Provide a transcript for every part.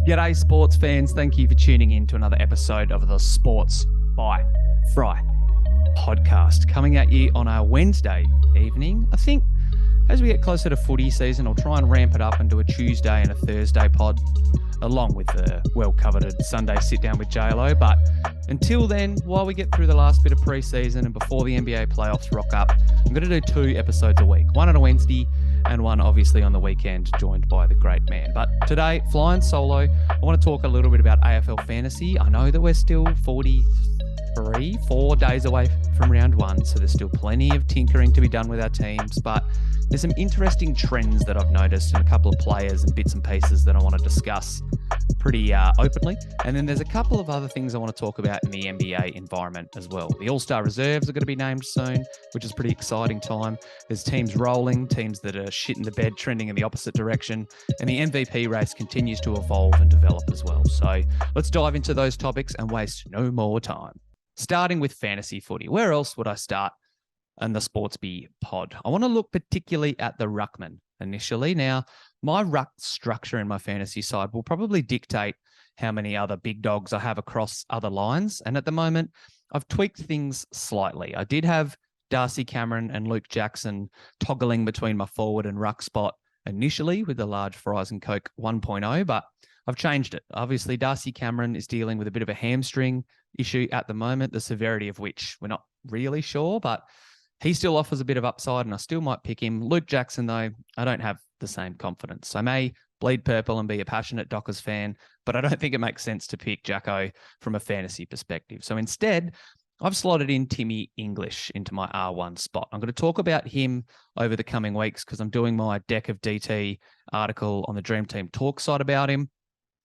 G'day, sports fans. Thank you for tuning in to another episode of the Sports by Fry podcast, coming at you on a Wednesday evening. I think as we get closer to footy season, I'll try and ramp it up and do a Tuesday and a Thursday pod, along with the well-coveted Sunday sit-down with JLO. But until then, while we get through the last bit of pre-season and before the NBA playoffs rock up, I'm going to do 2 episodes a week, one on a Wednesday and one obviously on the weekend, joined by the great man. But today, flying solo, I want to talk a little bit about AFL Fantasy. I know that we're still 4 days away from round 1, so there's still plenty of tinkering to be done with our teams, but there's some interesting trends that I've noticed and a couple of players and bits and pieces that I want to discuss pretty openly. And then there's a couple of other things I want to talk about in the NBA environment as well. The All-Star Reserves are going to be named soon, which is a pretty exciting time. There's teams rolling, teams that are shit in the bed, trending in the opposite direction. And the MVP race continues to evolve and develop as well. So let's dive into those topics and waste no more time. Starting with fantasy footy. Where else would I start in the Sportsby pod? I want to look particularly at the ruckmen initially. Now, my ruck structure in my fantasy side will probably dictate how many other big dogs I have across other lines. And at the moment, I've tweaked things slightly. I did have Darcy Cameron and Luke Jackson toggling between my forward and ruck spot initially with the large fries and Coke 1.0, but I've changed it. Obviously, Darcy Cameron is dealing with a bit of a hamstring issue at the moment, the severity of which we're not really sure, but he still offers a bit of upside and I still might pick him. Luke Jackson, though, I don't have the same confidence. I may bleed purple and be a passionate Dockers fan, but I don't think it makes sense to pick Jacko from a fantasy perspective. So instead, I've slotted in Timmy English into my R1 spot. I'm going to talk about him over the coming weeks because I'm doing my Deck of DT article on the Dream Team Talk site about him.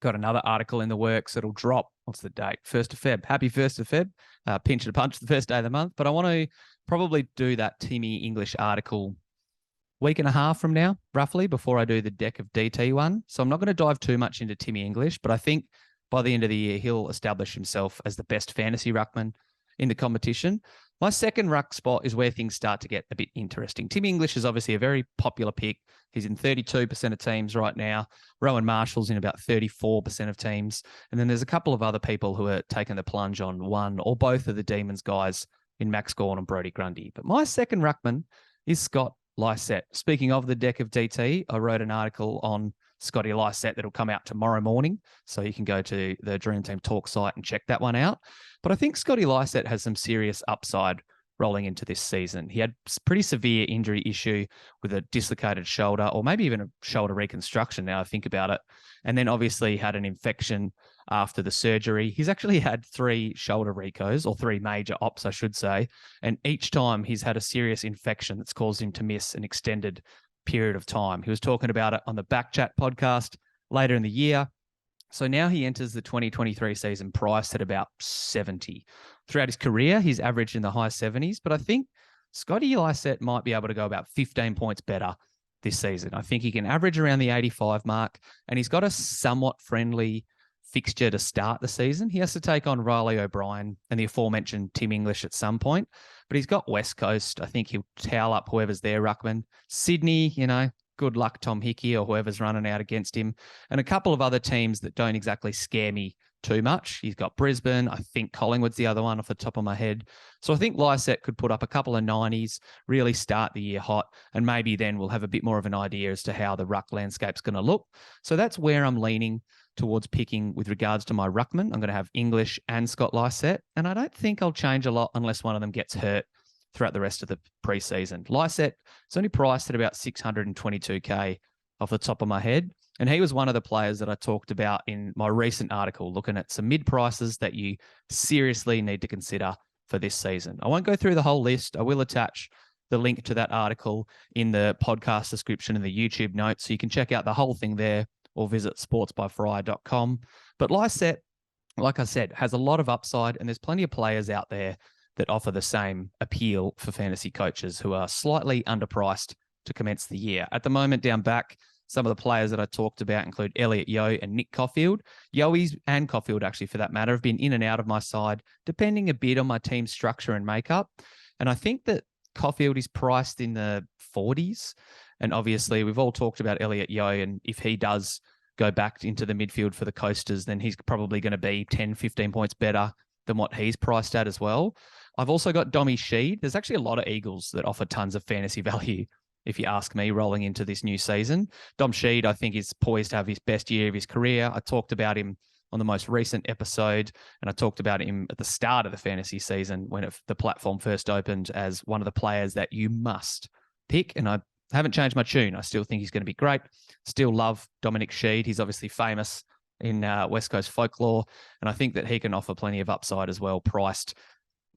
Got another article in the works that'll drop. What's the date? 1st of Feb. Happy 1st of Feb. Pinch and a punch the first day of the month. But I want to probably do that Timmy English article week and a half from now, roughly, before I do the Deck of DT one. So I'm not going to dive too much into Timmy English, but I think by the end of the year, he'll establish himself as the best fantasy ruckman in the competition. My second ruck spot is where things start to get a bit interesting. Timmy English is obviously a very popular pick. He's in 32% of teams right now. Rowan Marshall's in about 34% of teams. And then there's a couple of other people who are taking the plunge on one or both of the Demons guys in Max Gawn and Brodie Grundy. But my second ruckman is Scott Lycett. Speaking of the Deck of DT, I wrote an article on Scotty Lycett that'll come out tomorrow morning. So you can go to the Dream Team Talk site and check that one out. But I think Scotty Lycett has some serious upside rolling into this season. He had pretty severe injury issue with a dislocated shoulder, or maybe even a shoulder reconstruction now I think about it. And then obviously had an infection after the surgery. He's actually had 3 shoulder recos, or 3 major ops, I should say. And each time he's had a serious infection that's caused him to miss an extended period of time. He was talking about it on the Backchat podcast later in the year. So now he enters the 2023 season priced at about 70. Throughout his career, he's averaged in the high 70s, but I think Scotty Lycett might be able to go about 15 points better this season. I think he can average around the 85 mark, and he's got a somewhat friendly fixture to start the season. He has to take on Riley O'Brien and the aforementioned Tim English at some point, but he's got West Coast. I think he'll towel up whoever's there, ruckman. Sydney, good luck Tom Hickey or whoever's running out against him. And a couple of other teams that don't exactly scare me too much. He's got Brisbane. I think Collingwood's the other one off the top of my head. So I think Lycett could put up a couple of 90s, really start the year hot, and maybe then we'll have a bit more of an idea as to how the ruck landscape's going to look. So that's where I'm leaning towards picking with regards to my ruckman. I'm going to have English and Scott Lycett, and I don't think I'll change a lot unless one of them gets hurt throughout the rest of the preseason. Lycett is only priced at about 622K off the top of my head. And he was one of the players that I talked about in my recent article, looking at some mid prices that you seriously need to consider for this season. I won't go through the whole list. I will attach the link to that article in the podcast description and the YouTube notes. So you can check out the whole thing there or visit sportsbyfryer.com. But Lycett, like I said, has a lot of upside, and there's plenty of players out there that offer the same appeal for fantasy coaches who are slightly underpriced to commence the year. At the moment, down back, some of the players that I talked about include Elliot Yeo and Nick Caulfield. Yoe's and Caulfield, actually, for that matter, have been in and out of my side, depending a bit on my team structure and makeup. And I think that Caulfield is priced in the 40s. And obviously, we've all talked about Elliot Yeo, and if he does go back into the midfield for the Coasters, then he's probably going to be 10, 15 points better than what he's priced at as well. I've also got Dommy Sheed. There's actually a lot of Eagles that offer tons of fantasy value, if you ask me, rolling into this new season. Dom Sheed, I think, is poised to have his best year of his career. I talked about him on the most recent episode, and I talked about him at the start of the fantasy season when the platform first opened as one of the players that you must pick, and I haven't changed my tune. I still think he's going to be great. Still love Dominic Sheed. He's obviously famous in West Coast folklore, and I think that he can offer plenty of upside as well, priced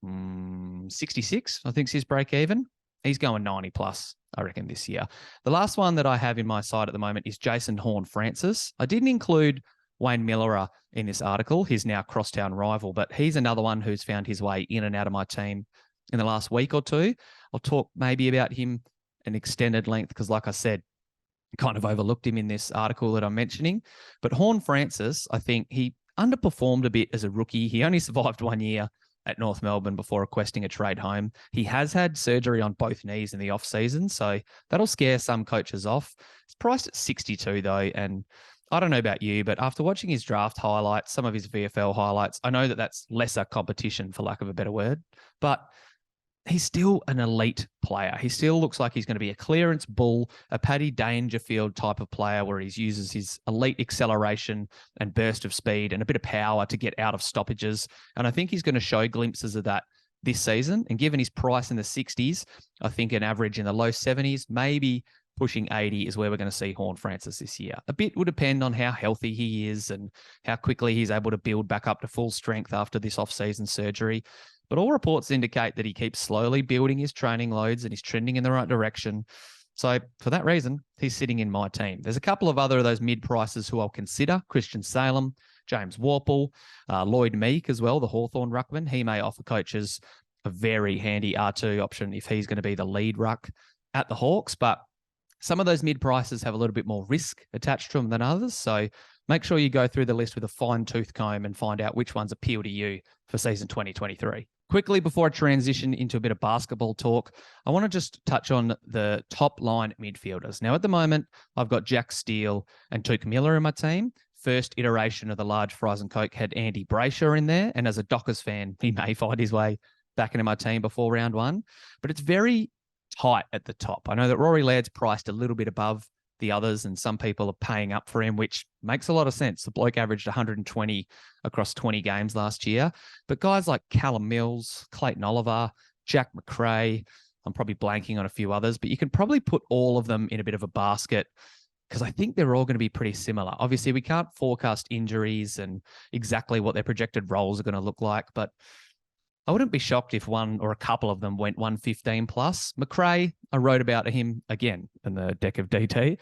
66, I think is his break even. He's going 90 plus, I reckon, this year. The last one that I have in my side at the moment is Jason Horne-Francis. I didn't include Wayne Miller in this article, his now crosstown rival, but he's another one who's found his way in and out of my team in the last week or two. I'll talk maybe about him an extended length because, like I said, kind of overlooked him in this article that I'm mentioning. But Horne-Francis, I think he underperformed a bit as a rookie. He only survived 1 year at North Melbourne before requesting a trade home. He has had surgery on both knees in the off-season, so that'll scare some coaches off. It's priced at 62 though, and I don't know about you, but after watching his draft highlights, some of his VFL highlights, I know that that's lesser competition, for lack of a better word, but he's still an elite player. He still looks like he's going to be a clearance bull, a Paddy Dangerfield type of player where he uses his elite acceleration and burst of speed and a bit of power to get out of stoppages. And I think he's going to show glimpses of that this season. And given his price in the 60s, I think an average in the low 70s, maybe pushing 80 is where we're going to see Horne-Francis this year. A bit will depend on how healthy he is and how quickly he's able to build back up to full strength after this off-season surgery. But all reports indicate that he keeps slowly building his training loads and he's trending in the right direction. So for that reason, he's sitting in my team. There's a couple of other of those mid-prices who I'll consider. Christian Salem, James Worpel, Lloyd Meek as well, the Hawthorn ruckman. He may offer coaches a very handy R2 option if he's going to be the lead ruck at the Hawks. But some of those mid-prices have a little bit more risk attached to them than others. So make sure you go through the list with a fine-tooth comb and find out which ones appeal to you for season 2023. Quickly, before I transition into a bit of basketball talk, I want to just touch on the top line midfielders. Now, at the moment, I've got Jack Steele and Tuke Miller in my team. First iteration of the large fries and Coke had Andy Brayshaw in there. And as a Dockers fan, he may find his way back into my team before round one. But it's very tight at the top. I know that Rory Laird's priced a little bit above the others, and some people are paying up for him, which makes a lot of sense. The bloke averaged 120 across 20 games last year. But guys like Callum Mills, Clayton Oliver, Jack McRae, I'm probably blanking on a few others, but you can probably put all of them in a bit of a basket because I think they're all going to be pretty similar. Obviously, we can't forecast injuries and exactly what their projected roles are going to look like, but I wouldn't be shocked if one or a couple of them went 115 plus. McRae, I wrote about him again in the deck of DT.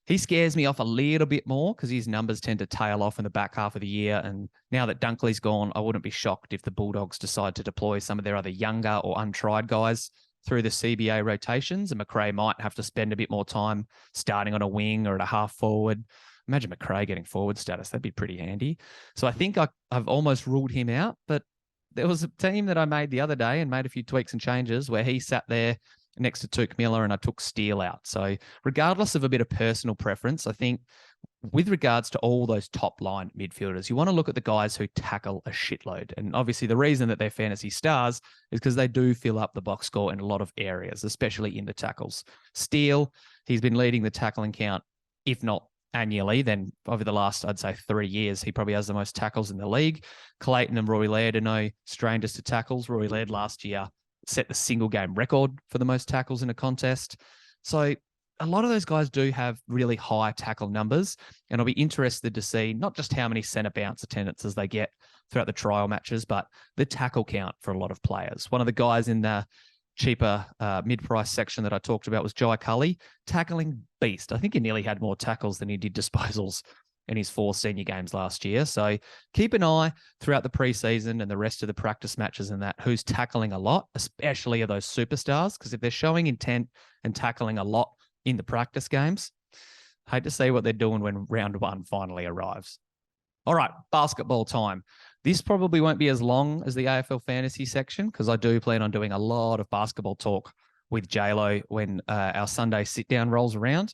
He scares me off a little bit more because his numbers tend to tail off in the back half of the year. And now that Dunkley's gone, I wouldn't be shocked if the Bulldogs decide to deploy some of their other younger or untried guys through the CBA rotations. And McRae might have to spend a bit more time starting on a wing or at a half forward. Imagine McRae getting forward status. That'd be pretty handy. So I think I've almost ruled him out, but there was a team that I made the other day and made a few tweaks and changes where he sat there next to Tuke Miller and I took Steele out. So regardless of a bit of personal preference, I think with regards to all those top line midfielders, you want to look at the guys who tackle a shitload. And obviously the reason that they're fantasy stars is because they do fill up the box score in a lot of areas, especially in the tackles. Steele, he's been leading the tackling count, if not annually, then over the last, I'd say 3 years, he probably has the most tackles in the league. Clayton and Rory Laird are no strangers to tackles. Rory Laird last year set the single game record for the most tackles in a contest. So a lot of those guys do have really high tackle numbers, and I'll be interested to see not just how many centre bounce attendances they get throughout the trial matches, but the tackle count for a lot of players. One of the guys in the cheaper mid-price section that I talked about was Jai Cully, tackling beast. I think he nearly had more tackles than he did disposals in his 4 senior games last year. So keep an eye throughout the preseason and the rest of the practice matches and that who's tackling a lot, especially of those superstars, because if they're showing intent and tackling a lot in the practice games, hate to see what they're doing when round one finally arrives. All right, basketball time. This probably won't be as long as the AFL Fantasy section because I do plan on doing a lot of basketball talk with JLo when our Sunday sit-down rolls around.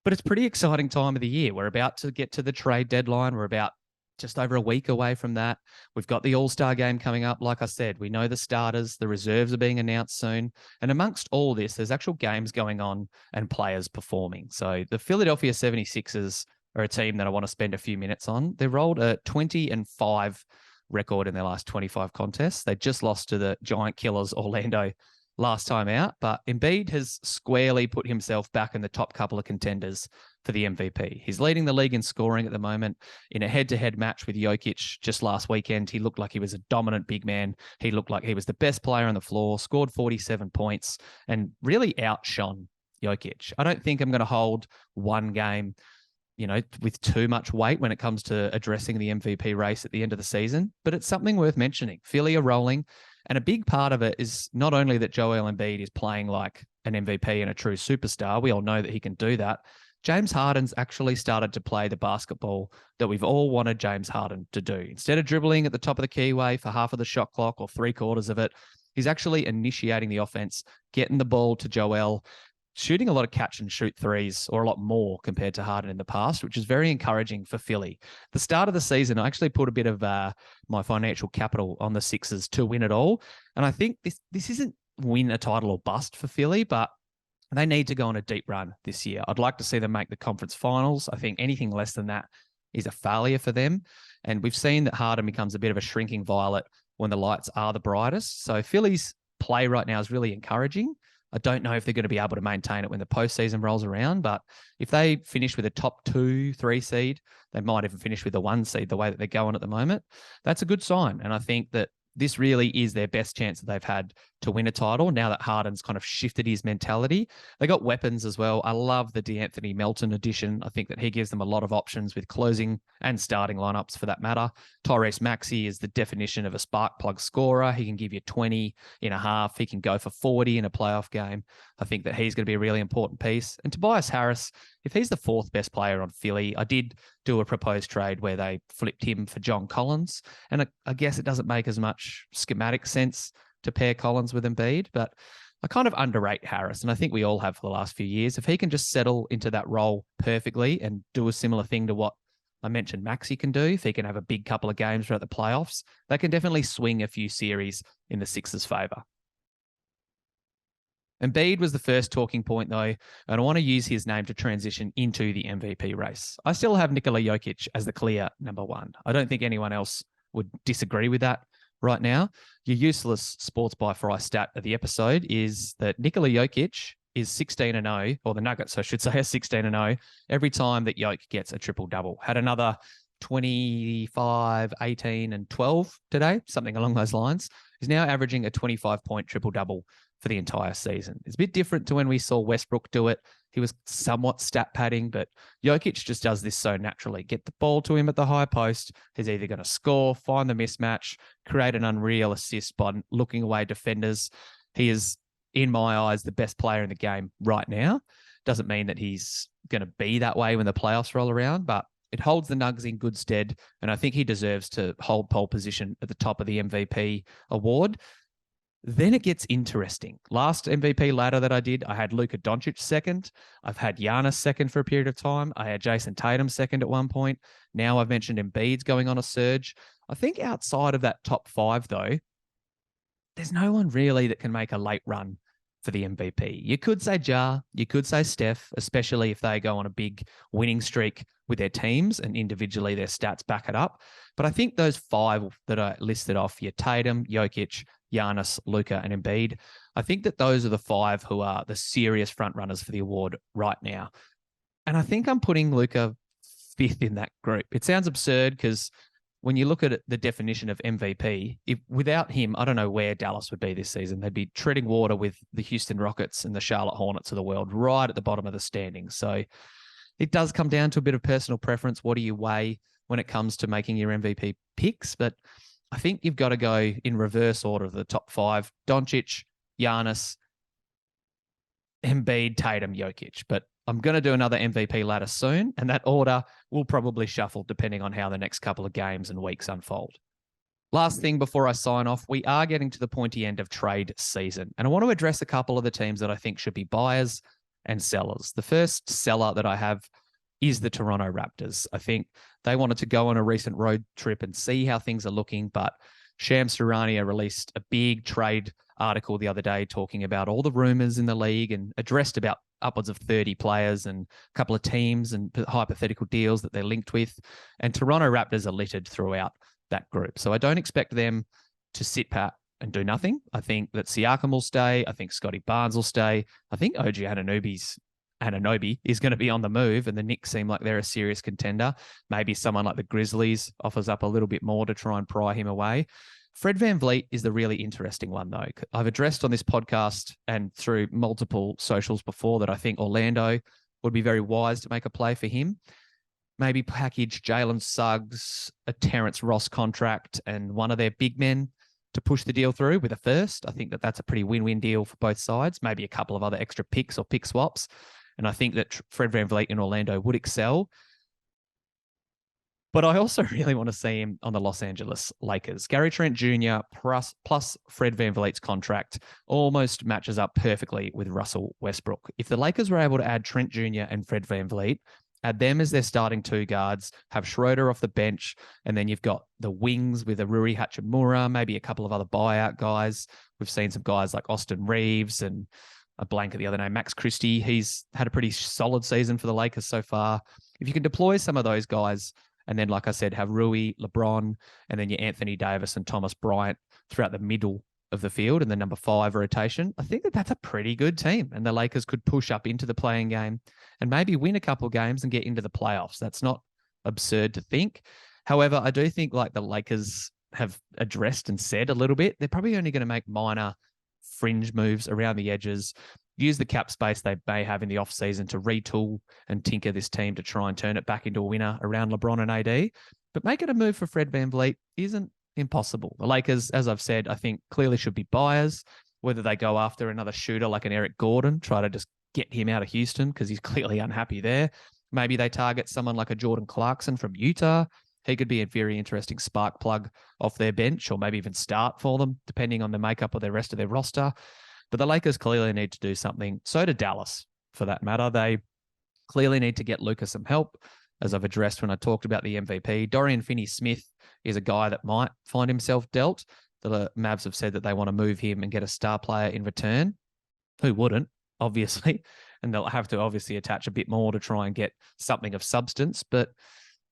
But it's pretty exciting time of the year. We're about to get to the trade deadline. We're about just over a week away from that. We've got the All-Star game coming up. Like I said, we know the starters, the reserves are being announced soon. And amongst all this, there's actual games going on and players performing. So the Philadelphia 76ers are a team that I want to spend a few minutes on. They rolled a 20-5 record in their last 25 contests. They just lost to the giant killers Orlando last time out, but Embiid has squarely put himself back in the top couple of contenders for the MVP. He's leading the league in scoring at the moment. In a head-to-head match with Jokic just last weekend, he looked like he was a dominant big man. He looked like he was the best player on the floor, scored 47 points, and really outshone Jokic. I don't think I'm going to hold one game, with too much weight when it comes to addressing the MVP race at the end of the season, but it's something worth mentioning. Philly are rolling. And a big part of it is not only that Joel Embiid is playing like an MVP and a true superstar. We all know that he can do that. James Harden's actually started to play the basketball that we've all wanted James Harden to do. Instead of dribbling at the top of the keyway for half of the shot clock or 3/4 of it, he's actually initiating the offense, getting the ball to Joel, shooting a lot of catch and shoot threes, or a lot more compared to Harden in the past, which is very encouraging for Philly. The start of the season, I actually put a bit of my financial capital on the Sixers to win it all. And I think this isn't win a title or bust for Philly, but they need to go on a deep run this year. I'd like to see them make the conference finals. I think anything less than that is a failure for them. And we've seen that Harden becomes a bit of a shrinking violet when the lights are the brightest. So Philly's play right now is really encouraging. I don't know if they're going to be able to maintain it when the postseason rolls around, but if they finish with a top 2-3 seed, they might even finish with a 1 seed the way that they're going at the moment. That's a good sign. And I think that this really is their best chance that they've had to win a title now that Harden's kind of shifted his mentality. They got weapons as well. I love the DeAnthony Melton addition. I think that he gives them a lot of options with closing and starting lineups for that matter. Tyrese Maxey is the definition of a spark plug scorer. He can give you 20 in a half. He can go for 40 in a playoff game. I think that he's going to be a really important piece. And Tobias Harris, if he's the 4th best player on Philly, I did do a proposed trade where they flipped him for John Collins. And I guess it doesn't make as much schematic sense to pair Collins with Embiid, but I kind of underrate Harris, and I think we all have for the last few years. If he can just settle into that role perfectly and do a similar thing to what I mentioned Maxey can do, if he can have a big couple of games throughout the playoffs, they can definitely swing a few series in the Sixers' favor. Embiid was the first talking point, though, and I want to use his name to transition into the MVP race. I still have Nikola Jokic as the clear number 1. I don't think anyone else would disagree with that right now. Your useless Sports by Fry stat of the episode is that Nikola Jokic is 16-0, or the Nuggets, I should say, are 16-0 every time that Jokic gets a triple-double. Had another 25, 18, and 12 today, something along those lines. He's now averaging a 25-point triple-double for the entire season. It's a bit different to when we saw Westbrook do it. He was somewhat stat padding, but Jokic just does this so naturally. Get the ball to him at the high post. He's either going to score, find the mismatch, create an unreal assist by looking away defenders. He is, in my eyes, the best player in the game right now. Doesn't mean that he's going to be that way when the playoffs roll around, but it holds the Nugs in good stead, and I think he deserves to hold pole position at the top of the MVP award. Then it gets interesting. Last MVP ladder that I did, I had Luka Doncic second. I've had Giannis second for a period of time. I had Jason Tatum second at one point. Now I've mentioned Embiid's going on a surge. I think outside of that top 5, though, there's no one really that can make a late run for the MVP. You could say Ja, you could say Steph, especially if they go on a big winning streak with their teams and individually their stats back it up. But I think those 5 that I listed off, your Tatum, Jokic, Giannis, Luka, and Embiid, I think that those are the 5 who are the serious front runners for the award right now. And I think I'm putting Luka 5th in that group. It sounds absurd because when you look at the definition of MVP, without him, I don't know where Dallas would be this season. They'd be treading water with the Houston Rockets and the Charlotte Hornets of the world right at the bottom of the standings. So it does come down to a bit of personal preference. What do you weigh when it comes to making your MVP picks? But I think you've got to go in reverse order of the top 5. Doncic, Giannis, Embiid, Tatum, Jokic. But I'm going to do another MVP ladder soon, and that order will probably shuffle depending on how the next couple of games and weeks unfold. Last thing before I sign off, we are getting to the pointy end of trade season, and I want to address a couple of the teams that I think should be buyers and sellers. The first seller that I have is the Toronto Raptors. I think they wanted to go on a recent road trip and see how things are looking, but Shams Charania released a big trade article the other day talking about all the rumors in the league and addressed about upwards of 30 players and a couple of teams and hypothetical deals that they're linked with. And Toronto Raptors are littered throughout that group. So I don't expect them to sit pat and do nothing. I think that Siakam will stay. I think Scotty Barnes will stay. I think OG Anunoby is going to be on the move, and the Knicks seem like they're a serious contender. Maybe someone like the Grizzlies offers up a little bit more to try and pry him away. Fred VanVleet is the really interesting one, though. I've addressed on this podcast and through multiple socials before that I think Orlando would be very wise to make a play for him. Maybe package Jalen Suggs, a Terrence Ross contract, and one of their big men to push the deal through with a first. I think that that's a pretty win-win deal for both sides. Maybe a couple of other extra picks or pick swaps. And I think that Fred VanVleet in Orlando would excel. But I also really want to see him on the Los Angeles Lakers. Gary Trent Jr. plus Fred VanVleet's contract almost matches up perfectly with Russell Westbrook. If the Lakers were able to add Trent Jr. and Fred VanVleet, add them as their starting two guards, have Schroeder off the bench, and then you've got the wings with a Rui Hachimura, maybe a couple of other buyout guys. We've seen some guys like Austin Reeves and a blank at the other name, Max Christie. He's had a pretty solid season for the Lakers so far. If you can deploy some of those guys, and then, like I said, have Rui, LeBron, and then your Anthony Davis and Thomas Bryant throughout the middle of the field in the number 5 rotation, I think that that's a pretty good team. And the Lakers could push up into the playing game and maybe win a couple of games and get into the playoffs. That's not absurd to think. However, I do think like the Lakers have addressed and said a little bit, they're probably only going to make minor fringe moves around the edges, use the cap space they may have in the offseason to retool and tinker this team to try and turn it back into a winner around LeBron and AD. But making a move for Fred VanVleet isn't impossible. The Lakers, as I've said, I think clearly should be buyers, whether they go after another shooter like an Eric Gordon, try to just get him out of Houston because he's clearly unhappy there. Maybe they target someone like a Jordan Clarkson from Utah. He could be a very interesting spark plug off their bench or maybe even start for them, depending on the makeup of the rest of their roster. But the Lakers clearly need to do something. So do Dallas, for that matter. They clearly need to get Luka some help, as I've addressed when I talked about the MVP. Dorian Finney-Smith is a guy that might find himself dealt. The Mavs have said that they want to move him and get a star player in return. Who wouldn't, obviously? And they'll have to obviously attach a bit more to try and get something of substance. But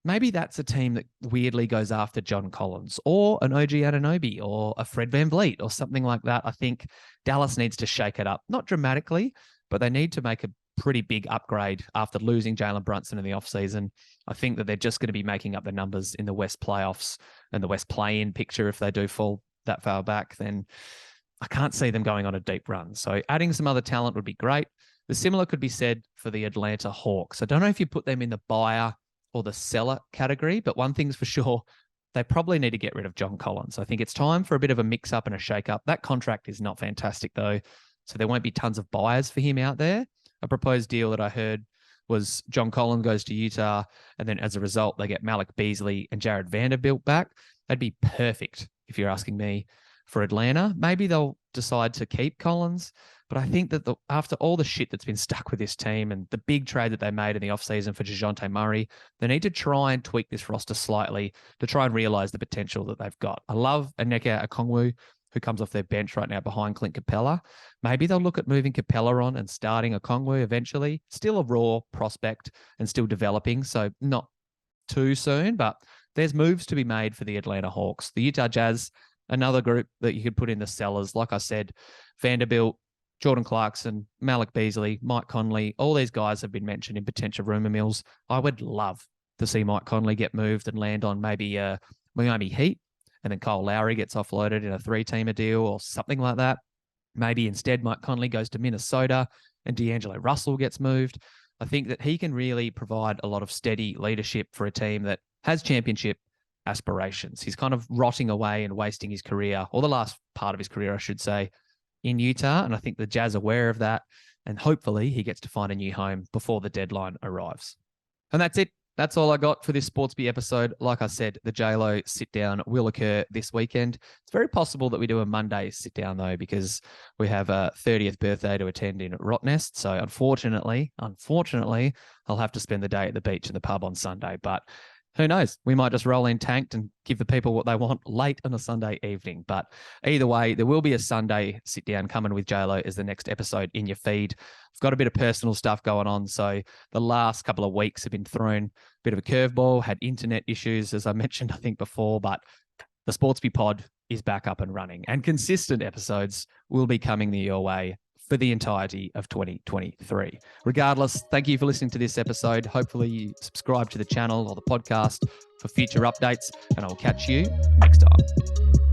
maybe that's a team that weirdly goes after John Collins or an OG Anunoby or a Fred VanVleet or something like that. I think Dallas needs to shake it up, not dramatically, but they need to make a pretty big upgrade after losing Jalen Brunson in the offseason. I think that they're just going to be making up the numbers in the West playoffs and the West play-in picture. If they do fall that far back, then I can't see them going on a deep run. So adding some other talent would be great. The similar could be said for the Atlanta Hawks. I don't know if you put them in the buyer or the seller category, but one thing's for sure, they probably need to get rid of John Collins. I think it's time for a bit of a mix-up and a shake-up. That contract is not fantastic, though, so there won't be tons of buyers for him out there. A proposed deal that I heard was John Collins goes to Utah, and then as a result, they get Malik Beasley and Jared Vanderbilt back. That'd be perfect, if you're asking me, for Atlanta. Maybe they'll decide to keep Collins, but I think that after all the shit that's been stuck with this team and the big trade that they made in the offseason for DeJounte Murray, they need to try and tweak this roster slightly to try and realize the potential that they've got. I love Onyeka Okongwu, who comes off their bench right now behind Clint Capella. Maybe they'll look at moving Capella on and starting Okongwu eventually. Still a raw prospect and still developing, so not too soon, but there's moves to be made for the Atlanta Hawks. The Utah Jazz, another group that you could put in the sellers. Like I said, Vanderbilt, Jordan Clarkson, Malik Beasley, Mike Conley, all these guys have been mentioned in potential rumor mills. I would love to see Mike Conley get moved and land on maybe Miami Heat, and then Kyle Lowry gets offloaded in a 3-teamer deal or something like that. Maybe instead Mike Conley goes to Minnesota and D'Angelo Russell gets moved. I think that he can really provide a lot of steady leadership for a team that has championship aspirations. He's kind of rotting away and wasting his career, or the last part of his career, I should say, in Utah. And I think the Jazz are aware of that. And hopefully he gets to find a new home before the deadline arrives. And that's it that's all I got for this Sportsby episode. Like I said, the JLo sit down will occur this weekend. It's very possible that we do a Monday sit down though, because we have a 30th birthday to attend in Rottnest. So unfortunately, I'll have to spend the day at the beach and the pub on Sunday. But who knows? We might just roll in tanked and give the people what they want late on a Sunday evening. But either way, there will be a Sunday sit down coming with JLo as the next episode in your feed. I've got a bit of personal stuff going on. So the last couple of weeks have been thrown a bit of a curveball, had internet issues, as I mentioned, I think before, but the Sportsby pod is back up and running, and consistent episodes will be coming your way for the entirety of 2023. Regardless, thank you for listening to this episode. Hopefully you subscribe to the channel or the podcast for future updates, and I'll catch you next time.